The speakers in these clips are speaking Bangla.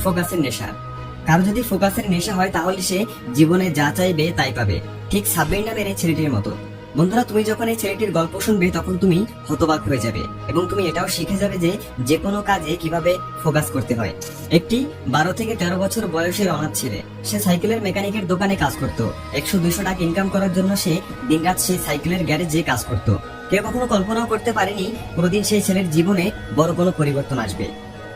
ফোকাসের নেশা। কারো যদি ফোকাসের নেশা হয় তাহলে সে জীবনে যা চাইবে তাই পাবে, ঠিক সাব্বির নামের এই ছেলেটির মতো। বন্ধুরা, তুমি যখন এই ছেলেটির গল্প শুনবে তখন তুমি হতবাক হয়ে যাবে এবং তুমি এটাও শিখে যাবে যে কোনো কাজে কিভাবে ফোকাস করতে হয়। একটি 12 থেকে 13 বছর বয়সের অনাথ ছেলে, সে সাইকেলের মেকানিকের দোকানে কাজ করত। 100-200 টাকা ইনকাম করার জন্য সে দিনরাত সেই সাইকেলের গ্যারেজে কাজ করত। কেউ কখনো কল্পনাও করতে পারেনি কোনোদিন সেই ছেলের জীবনে বড় কোনো পরিবর্তন আসবে।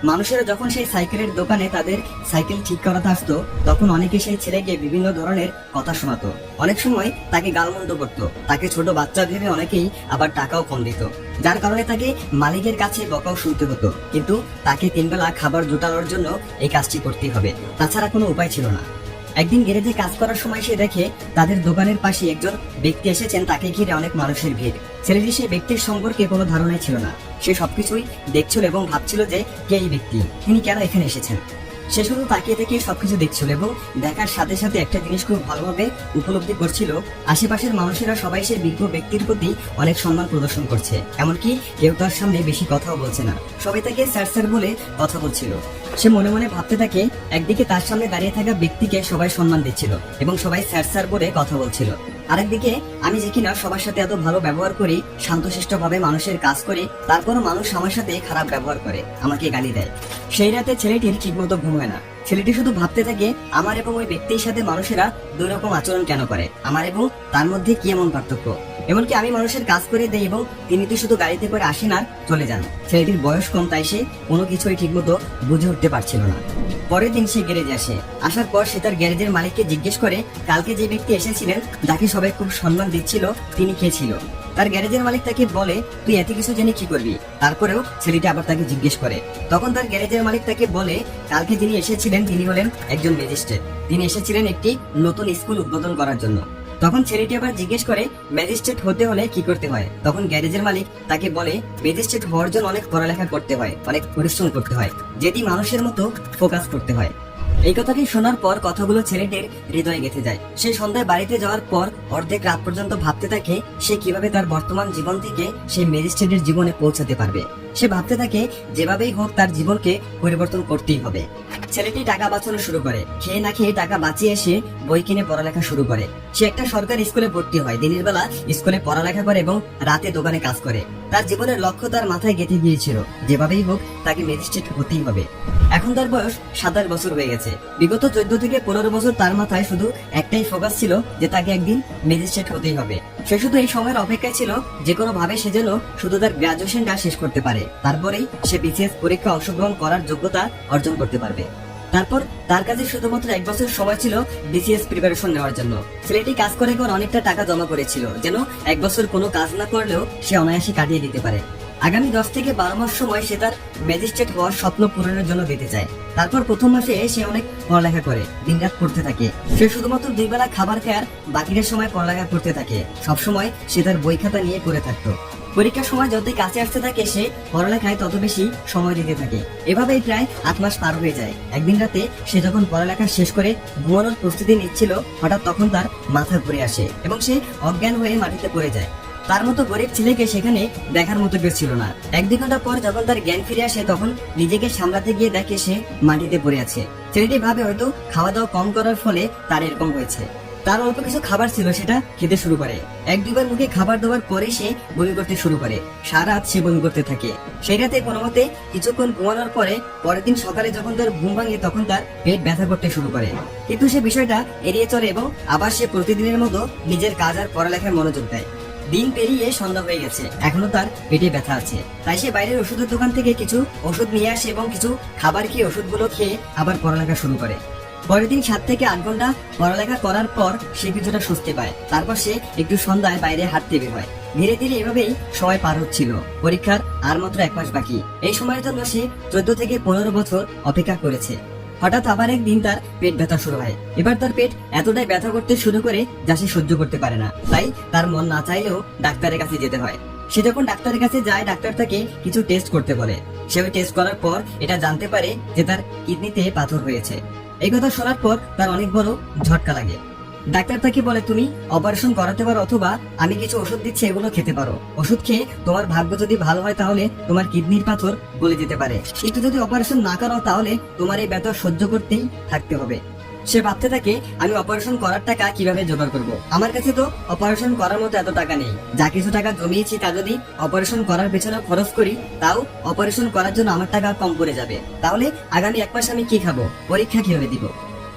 মানুষেরা যখন সেই সাইকেলের দোকানে তাদের সাইকেল ঠিক করাতে আসতো তখন অনেকে সেই ছেলেকে বিভিন্ন ধরনের কথা শোনাতো। অনেক সময় তাকে গালমন্দ করতো, তাকে ছোট বাচ্চা ভেবে অনেকেই আবার টাকাও কম দিত, যার কারণে তাকে মালিকের কাছে বকাও শুনতে হতো। কিন্তু তাকে 3 বেলা খাবার জোটানোর জন্য এই কাজটি করতেই হবে, তাছাড়া কোনো উপায় ছিল না। একদিন গ্যারেজে কাজ করার সময় সে দেখে তাদের দোকানের পাশে একজন ব্যক্তি এসেছেন, তাকে ঘিরে অনেক মানুষের ভিড়। ছেলেটি সেই ব্যক্তির সম্পর্কে কোনো ধারণাই ছিল না, সে সবকিছুই দেখছিল এবং ভাবছিল যে কে এই ব্যক্তি, তিনি কেন এখানে এসেছেন। সে শুধু তাকিয়ে থেকে সবকিছু দেখছিল এবং দেখার সাথে সাথে একটা জিনিস খুব ভালোভাবে উপলব্ধি করছিল, আশেপাশের মানুষেরা সবাই সে বিজ্ঞ ব্যক্তির প্রতি অনেক সম্মান প্রদর্শন করছে, এমনকি কেউ তার সামনে বেশি কথাও বলছে না, সবাই তাকে স্যার স্যার বলে কথা বলছিল। সে মনে মনে ভাবতে থাকে, একদিকে তার সামনে দাঁড়িয়ে থাকা ব্যক্তিকে সবাই সম্মান দিচ্ছিল এবং সবাই স্যার স্যার বলে কথা বলছিল, আরেকদিকে আমি যে কিনা সবার সাথে এত ভালো ব্যবহার করি, শান্তশিষ্ট ভাবে মানুষের কাজ করি, তারপরও মানুষ আমার সাথে খারাপ ব্যবহার করে, আমাকে গালি দেয়। সেই রাতে ছেলেটির ঠিকমতো ঘুম হয় না। ছেলেটি শুধু ভাবতে থাকে, আমার এবং ওই ব্যক্তির সাথে মানুষেরা দুই রকম আচরণ কেন করে, আমার এবং তার মধ্যে কি এমন পার্থক্য। এমনকি আমি মানুষের কাজ করে দেই এবং তিনি তো শুধু গাড়িতে করে আসেন আর চলে যান। ছেলেটির বয়স কম, তাই সে কোনো কিছুই ঠিকমতো বুঝে উঠতে পারছিল না। পরের দিন সে গ্যারেজে আসে, আসার পর সে তার গ্যারেজের মালিককে জিজ্ঞেস করে কালকে যে ব্যক্তি এসেছিলেন, যাকে সবাই খুব সম্মান দিচ্ছিল, তিনি কে ছিল। তার গ্যারেজের মালিক তাকে বলে, তুই এত কিছু জেনে কি করবি। তারপরেও ছেলেটি আবার তাকে জিজ্ঞেস করে। তখন তার গ্যারেজের মালিক তাকে বলে, কালকে যিনি এসেছিলেন তিনি হলেন একজন ম্যাজিস্ট্রেট, তিনি এসেছিলেন একটি নতুন স্কুল উদ্বোধন করার জন্য। তখন ছেলেটি আবার জিজ্ঞেস করে, ম্যাজিস্ট্রেট হতে হলে কি করতে হয়। তখন গ্যারেজের মালিক তাকে বলে, ম্যাজিস্ট্রেট হওয়ার জন্য অনেক পড়ালেখা করতে হয়, অনেক পরিশ্রম করতে হয়, যেটি মানুষের মতো ফোকাস করতে হয়। এই কথাটি শোনার পর কথাগুলো ছেলেটির হৃদয়ে গেঁথে যায়। সে সন্ধ্যায় বাড়িতে যাওয়ার পর অর্ধেক রাত পর্যন্ত ভাবতে থাকে সে কিভাবে তার বর্তমান জীবন থেকে সেই ম্যাজিস্ট্রেটের জীবনে পৌঁছাতে পারবে। সে ভাবতে থাকে যেভাবেই হোক তার জীবনকে পরিবর্তন করতেই হবে। ছেলেটি টাকা বাঁচানো শুরু করে, খেয়ে না খেয়ে টাকা বাঁচিয়ে এসে বই কিনে পড়ালেখা শুরু করে। সে একটা সরকারি স্কুলে ভর্তি হয়, দিনের বেলা স্কুলে পড়ালেখা করে এবং রাতে দোকানে কাজ করে। তার জীবনের লক্ষ্য তার মাথায় গেঁথে গিয়েছিল, যেভাবেই হোক তাকে ম্যাজিস্ট্রেট হতেই হবে। এখন তার বয়স 27 বছর হয়ে গেছে। বিগত 14 থেকে 15 বছর তার মাথায় শুধু একটাই ফোকাস ছিল যে তাকে একদিন ম্যাজিস্ট্রেট হতেই হবে। সে শুধু এই সময়ের অপেক্ষায় ছিল যে কোনো ভাবে সে যেন শুধু তার গ্রাজুয়েশনটা শেষ করতে পারে, তারপরেই সে বিসিএস পরীক্ষা অংশগ্রহণ করার যোগ্যতা অর্জন করতে পারবে। তারপর তার কাছে শুধুমাত্র 1 বছর সময় ছিল বিসিএস প্রিপারেশন নেওয়ার জন্য। ছেলেটি কাজ করে অনেকটা টাকা জমা করেছিল, যেন 1 বছর কোনো কাজ না করলেও সে অনায়াসে কাটিয়ে দিতে পারে। আগামী 10 থেকে 12 মাস সময় সে তার ম্যাজিস্ট্রেট হওয়ার স্বপ্ন পূরণের জন্য দিতে চায়। তারপর প্রথম মাসে সে অনেক পড়ালেখা করে, দিনরাত পড়তে থাকে। সে শুধুমাত্র 2 বেলা খাবার খায় আর বাকিটা সময় পড়ালেখা করতে থাকে। সবসময় সে তার বই খাতা নিয়ে পড়ে থাকতো। পরীক্ষার সময় যতই কাছে আসতে থাকে সে পড়ালেখায় তত বেশি সময় দিতে থাকে। এভাবেই প্রায় 8 মাস পার হয়ে যায়। একদিন রাতে সে যখন পড়ালেখা শেষ করে ঘুমানোর প্রস্তুতি নিচ্ছিল, হঠাৎ তখন তার মাথা ঘুরে আসে এবং সে অজ্ঞান হয়ে মাটিতে পড়ে যায়। তার মতো গরিব ছেলেকে সেখানে দেখার মতো কেউ ছিল না। 1-2 ঘন্টা পর যখন তার জ্ঞান ফিরে আসে তখন নিজেকে সামলাতে গিয়ে দেখে সে মাটিতে পড়ে আছে। ছেলেটি ভাবে হয়তো খাওয়া দাওয়া কম করার ফলে তার এরকম হয়েছে। তার অল্প কিছু খাবার ছিল, সেটা খেতে শুরু করে। 1-2 বার মুখে খাবার দেওয়ার পরে সে বমি করতে শুরু করে। সারা রাত সে বমি করতে থাকে। সেই রাতে কোনো মতে কিছুক্ষণ ঘুমানোর পরে পরের দিন সকালে যখন তার ঘুম ভাঙে তখন তার পেট ব্যথা করতে শুরু করে। কিন্তু সে বিষয়টা এড়িয়ে চলে এবং আবার সে প্রতিদিনের মতো নিজের কাজ আর পড়ালেখায় মনোযোগ দেয়। দিন পেরিয়ে সন্ধ্যা হয়ে গেছে, এখনো তার পেটে ব্যথা আছে। তাই সে বাইরের ওষুধের দোকান থেকে কিছু ওষুধ নিয়ে আসে এবং কিছু খাবার খেয়ে ওষুধগুলো খেয়ে আবার পড়ালেখা শুরু করে। পরের দিন 7 থেকে 8 ঘন্টা পড়ালেখা করার পর সে কিছুটা স্বস্তি পায়। তারপর সে একটু সন্ধ্যায় বাইরে হাঁটতে বের হয়। ধীরে ধীরে এভাবেই সময় পার হচ্ছিল। পরীক্ষার আর মাত্র 1 মাস বাকি। এই সময়ের জন্য সে 14 থেকে 15 বছর অপেক্ষা করেছে। হঠাৎ আবার একদিন তার পেট ব্যথা শুরু হয়। এবার তার পেট এতটাই ব্যথা করতে শুরু করে যা সে সহ্য করতে পারে না। তাই তার মন না চাইলেও ডাক্তারের কাছে যেতে হয়। সে যখন ডাক্তারের কাছে যায়, ডাক্তার তাকে কিছু টেস্ট করতে বলে। সে ওই টেস্ট করার পর এটা জানতে পারে যে তার কিডনিতে পাথর হয়েছে। এই কথা শোনার পর তার অনেক বড় ঝটকা লাগে। ডাক্তার তাকে বলে তুমি অপারেশন করাতে পারো, অথবা আমি কিছু ওষুধ দিচ্ছি, এগুলো খেতে পারো। ওষুধ খেয়ে তোমার ভাগ্য যদি ভালো হয় তাহলে তোমার কিডনির পাথর গলে যেতে পারে, কিন্তু যদি অপারেশন না করো তাহলে তোমার এই ব্যথা সহ্য করতেই থাকতে হবে। সে ভাবতে থাকে আমি অপারেশন করার টাকা কিভাবে জোগাড় করব। আমার কাছে তো অপারেশন করার মতো এত টাকা নেই। যা কিছু টাকা জমিয়েছি তা যদি অপারেশন করার পেছনে খরচ করি, তাও অপারেশন করার জন্য আমার টাকা কম পড়ে যাবে। তাহলে আগামী 1 মাস আমি কি খাবো, পরীক্ষা কিভাবে দিব?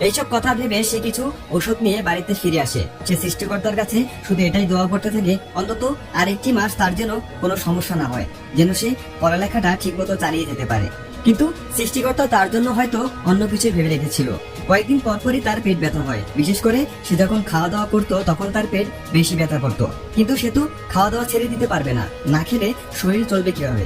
এইসব কথা ভেবে সে কিছু ওষুধ নিয়ে বাড়িতে ফিরে আসে। সে সৃষ্টিকর্তার কাছে শুধু এটাই দোয়া করতে থাকে, অন্তত আরেকটি মাস তার যেন কোনো সমস্যা না হয়, যেন সে পড়ালেখাটা ঠিক মতো চালিয়ে যেতে পারে। কিন্তু সৃষ্টিকর্তা তার জন্য হয়তো অন্য কিছু ভেবে রেখেছিল। কয়েকদিন পরপরই তার পেট ব্যথা হয়। বিশেষ করে সে যখন খাওয়া দাওয়া করতো তখন তার পেট বেশি ব্যথা করতো। কিন্তু সে তো খাওয়া দাওয়া ছেড়ে দিতে পারবে না, না খেলে শরীর চলবে কিভাবে?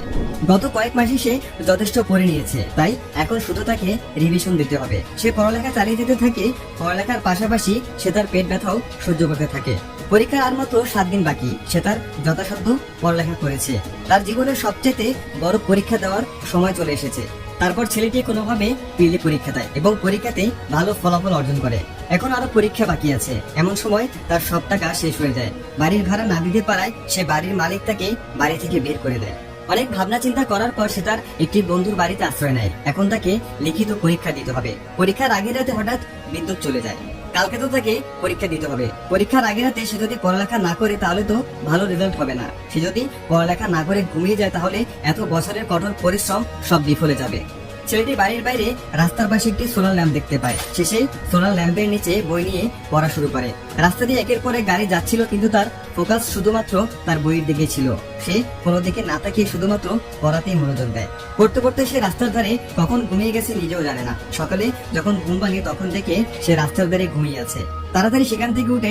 গত কয়েক মাসে সে যথেষ্ট পড়ে নিয়েছে, তাই এখন শুধু তাকে রিভিশন দিতে হবে। সে পড়ালেখা চালিয়ে যেতে থাকে, পড়ালেখার পাশাপাশি সে তার পেট ব্যথাও সহ্য করতে থাকে। পরীক্ষার আর মাত্র 7 দিন বাকি। সে তার যথাসাধ্য পড়ালেখা করেছে। তার জীবনের সবচেয়ে বড় পরীক্ষা দেওয়ার সময় চলে এসেছে। তারপর ছেলেটি কোনোভাবে পিএলই পরীক্ষা দেয় এবং পরীক্ষাতে ভালো ফলাফল অর্জন করে। এখন আরো পরীক্ষা বাকি আছে। এমন সময় তার সব টাকা শেষ হয়ে যায়। বাড়ির ভাড়া না দিতে পারায় সে বাড়ির মালিক তাকে বাড়ি থেকে বের করে দেয়। অনেক ভাবনা চিন্তা করার পর সে তার একটি বন্ধুর বাড়িতে আশ্রয় নেয়। এখন তাকে লিখিত পরীক্ষা দিতে হবে। পরীক্ষার আগের রাতে হঠাৎ বিদ্যুৎ চলে যায়। কালকে তো তাকে পরীক্ষা দিতে হবে। পরীক্ষার আগে রাতে সে যদি পড়ালেখা না করে তাহলে তো ভালো রেজাল্ট হবে না। সে যদি পড়ালেখা না করে ঘুমিয়ে যায় তাহলে এত বছরের কঠোর পরিশ্রম সব বিফলে যাবে। ছেলেটি বাড়ির বাইরে রাস্তার পাশে একটি সোলার ল্যাম্প দেখতে পায়। সে সেই সোলার ল্যাম্পের নিচে বই নিয়ে পড়া শুরু করে। রাস্তা দিয়ে একের পর এক গাড়ি যাচ্ছিল, কিন্তু তার ফোকাস শুধুমাত্র তার বইয়ের দিকে ছিল। সে কোনো দিকে না তাকিয়ে শুধুমাত্র পড়াতেই মনোযোগ দেয়। পড়তে পড়তে সে রাস্তার ধারে কখন ঘুমিয়ে গেছে নিজেও জানে না। সকালে যখন ঘুম ভাঙে তখন দেখে সে রাস্তার ধারে ঘুমিয়ে আছে। তাড়াতাড়ি সেখান থেকে উঠে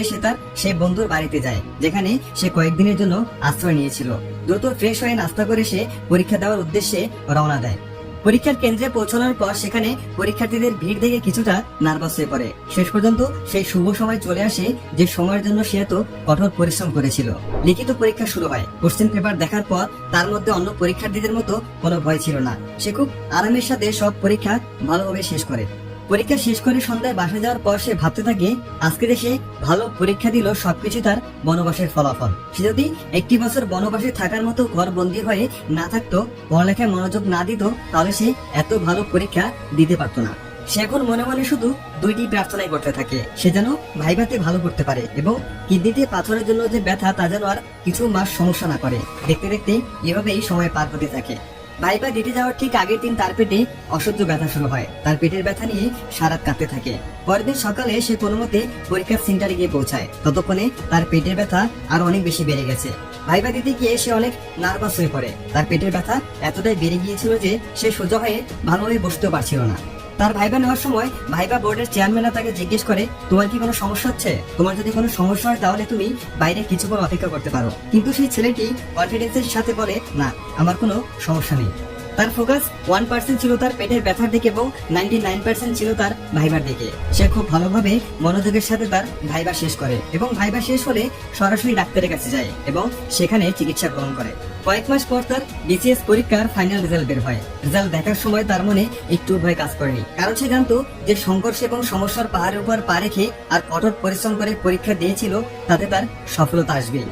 সে বন্ধুর বাড়িতে যায়, যেখানে সে কয়েকদিনের জন্য আশ্রয় নিয়েছিল। দ্রুত ফ্রেশ হয়ে নাস্তা করে সে পরীক্ষা দেওয়ার উদ্দেশ্যে রওনা দেয়। পরীক্ষার কেন্দ্রে পৌঁছানোর পর সেখানে পরীক্ষার্থীদের ভিড় দেখে কিছুটা নার্ভাস হয়ে পড়ে। শেষ পর্যন্ত সেই শুভ সময় চলে আসে, যে সময়ের জন্য সে এত কঠোর পরিশ্রম করেছিল। লিখিত পরীক্ষা শুরু হয়। কোশ্চেন পেপার দেখার পর তার মধ্যে অন্য পরীক্ষার্থীদের মতো কোনো ভয় ছিল না। সে খুব আরামের সাথে সব পরীক্ষা ভালোভাবে শেষ করে। পরীক্ষা শেষ করে সন্ধ্যায় বাসা যাওয়ার পর সে ভাবতে থাকে, আজকে যে সে ভালো পরীক্ষা দিল সবকিছু তার বনবাসের ফলাফল। সে যদি 1 বছর বনবাসে থাকার মতো ঘর বন্দী হয়ে না থাকতো, পড়ালেখায় মনোযোগ না দিত, তাহলে সে এত ভালো পরীক্ষা দিতে পারতো না। সে এখন মনে মনে শুধু 2টি প্রার্থনাই করতে থাকে, সে যেন ভাইভাতে ভালো করতে পারে এবং কিডনিতে পাথরের জন্য যে ব্যথা তা যেন আর কিছু মাস সমস্যা না করে। দেখতে দেখতে এভাবেই সময় পার হতে থাকে। ভাইবা দিতে যাওয়ার ঠিক আগের দিন তার পেটে অসহ্য ব্যথা শুরু হয়। তার পেটের ব্যথা নিয়ে সারাত কাঁপতে থাকে। পরের দিন সকালে সে কোনো মতে পরীক্ষার সেন্টারে গিয়ে পৌঁছায়। ততক্ষণে তার পেটের ব্যথা আরো অনেক বেশি বেড়ে গেছে। ভাইবা দিতে গিয়ে সে অনেক নার্ভাস হয়ে পড়ে। তার পেটের ব্যথা এতটাই বেড়ে গিয়েছিল যে সে সোজা হয়ে ভালোভাবে বসতেও পারছিল না। তার ভাইবা নেওয়ার সময় ভাইবা বোর্ডের চেয়ারম্যানরা তাকে জিজ্ঞেস করে, তোমার কি কোনো সমস্যা হচ্ছে? তোমার যদি কোনো সমস্যা হয় তাহলে তুমি বাইরে কিছুক্ষণ অপেক্ষা করতে পারো। কিন্তু সেই ছেলেটি কনফিডেন্সের সাথে বলে, না, আমার কোনো সমস্যা নেই। তার ফোকাস 1% ছিল তার পেটের ব্যথার দিকে এবং 99% ছিল তার ভাইবার দিকে। সে খুব ভালোভাবে মনোযোগের সাথে তার ভাইবা শেষ করে এবং ভাইবা শেষ হলে সরাসরি ডাক্তারের কাছে যায় এবং সেখানে চিকিৎসা গ্রহণ করে। কয়েক মাস পর তার বিসিএস পরীক্ষার ফাইনাল রেজাল্ট বের হয়। রেজাল্ট দেখার সময় তার মনে একটু ভয় কাজ করেনি, কারণ সে জানতো যে সংঘর্ষ এবং সমস্যার পাহাড়ের উপর পা রেখে আর কঠোর পরিশ্রম করে পরীক্ষা দিয়েছিল, তাতে তার সফলতা আসবেই।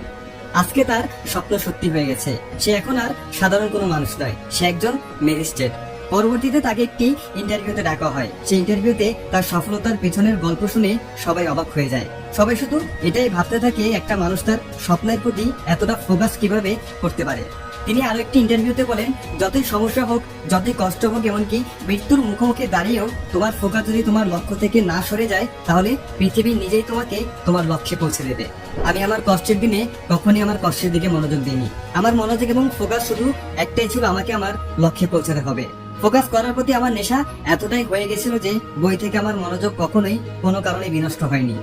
আজকে তার স্বপ্ন সত্যি হয়ে গেছে। সে এখন আর সাধারণ কোনো মানুষ নয়, সে একজন ম্যাজিস্ট্রেট। পরবর্তীতে তাকে একটি ইন্টারভিউতে ডাকা হয়। সেই ইন্টারভিউতে তার সফলতার পেছনের গল্প শুনে সবাই অবাক হয়ে যায়। সবাই শুধু এটাই ভাবতে থাকে, একটা মানুষ তার স্বপ্নের প্রতি এতটা ফোকাস কিভাবে করতে পারে। তিনি আরো একটি ইন্টারভিউতে বলেন, যতই সমস্যা হোক, যতই কষ্ট হোক, এমনকি মৃত্যুর মুখোমুখি দাঁড়িয়েও তোমার ফোকাস যদি তোমার লক্ষ্য থেকে না সরে যায়, তাহলে পৃথিবী নিজেই তোমাকে তোমার লক্ষ্যে পৌঁছে দেবে। আমি আমার কষ্টের দিনে কখনই আমার কষ্টের দিকে মনোযোগ দিইনি। আমার মনোযোগ এবং ফোকাস শুধু একটাই ছিল, আমাকে আমার লক্ষ্যে পৌঁছাতে হবে। ফোকাস করার প্রতি আমার নেশা এতটাই হয়ে গেছিল যে বই থেকে আমার মনোযোগ কখনোই কোনো কারণে বিনষ্ট হয়নি।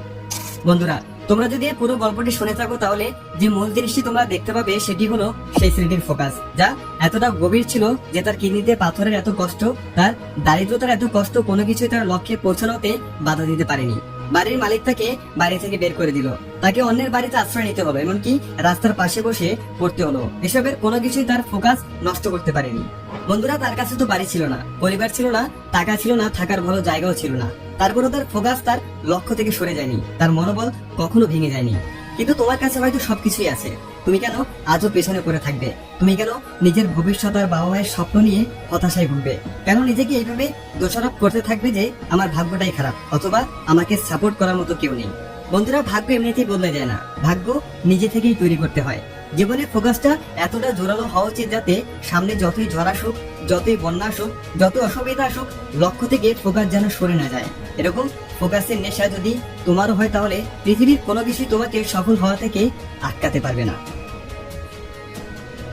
বন্ধুরা, তোমরা যদি পুরো গল্পটি শুনে থাকো তাহলে যে মূল জিনিসটি তোমরা দেখতে পাবে সেটি হলো সেই ছেলেটির ফোকাস, যা এতটা গভীর ছিল যে তার কিডনিতে পাথরের এত কষ্ট, তার দারিদ্রতার এত কষ্ট কোনো কিছুই তার লক্ষ্যে পৌঁছানোতে বাধা দিতে পারেনি। বাড়ির মালিক তাকে বাড়ি থেকে বের করে দিল। তাকে অন্যের বাড়িতে আশ্রয় নিতে হলো, এমনকি রাস্তার পাশে বসে পড়তে হলো। এসবের কোনো কিছুই তার ফোকাস নষ্ট করতে পারেনি। বন্ধুরা, তার কাছে তো বাড়ি ছিল না, পরিবার ছিল না, টাকা ছিল না, থাকার ভালো জায়গাও ছিল না। তারপরে তার ফোকাস তার লক্ষ্য থেকে সরে যায়নি, তার মনোবল কখনো ভেঙে যায়নি। কিন্তু তোমার কাছে হয়তো সবকিছুই আছে, তুমি কেন আজও পেছনে পড়ে থাকবে? তুমি কেন নিজের ভবিষ্যৎ আর বাবা মায়ের স্বপ্ন নিয়ে হতাশায় ভুগবে? কেন নিজেকে এইভাবে দোষারোপ করতে থাকবে যে আমার ভাগ্যটাই খারাপ, অথবা আমাকে সাপোর্ট করার মতো কেউ নেই? বন্ধুরা, ভাগ্য এমনিতেই বদলে যায় না, ভাগ্য নিজে থেকেই তৈরি করতে হয়। জীবনে ফোকাসটা এতটা জোরালো হওয়া উচিত যাতে সামনে যতই ঝড় আসুক, যতই বন্যা আসুক, যত অসুবিধা আসুক, লক্ষ্য থেকে ফোকাস যেন সরে না যায়। এরকম ফোকাসের নেশা যদি তোমারও হয় তাহলে পৃথিবীর কোনো কিছুই তোমাকে সফল হওয়া থেকে আটকাতে পারবে না।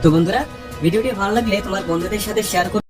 তো বন্ধুরা, ভিডিওটি ভালো লাগলে তোমার বন্ধুদের সাথে শেয়ার করো।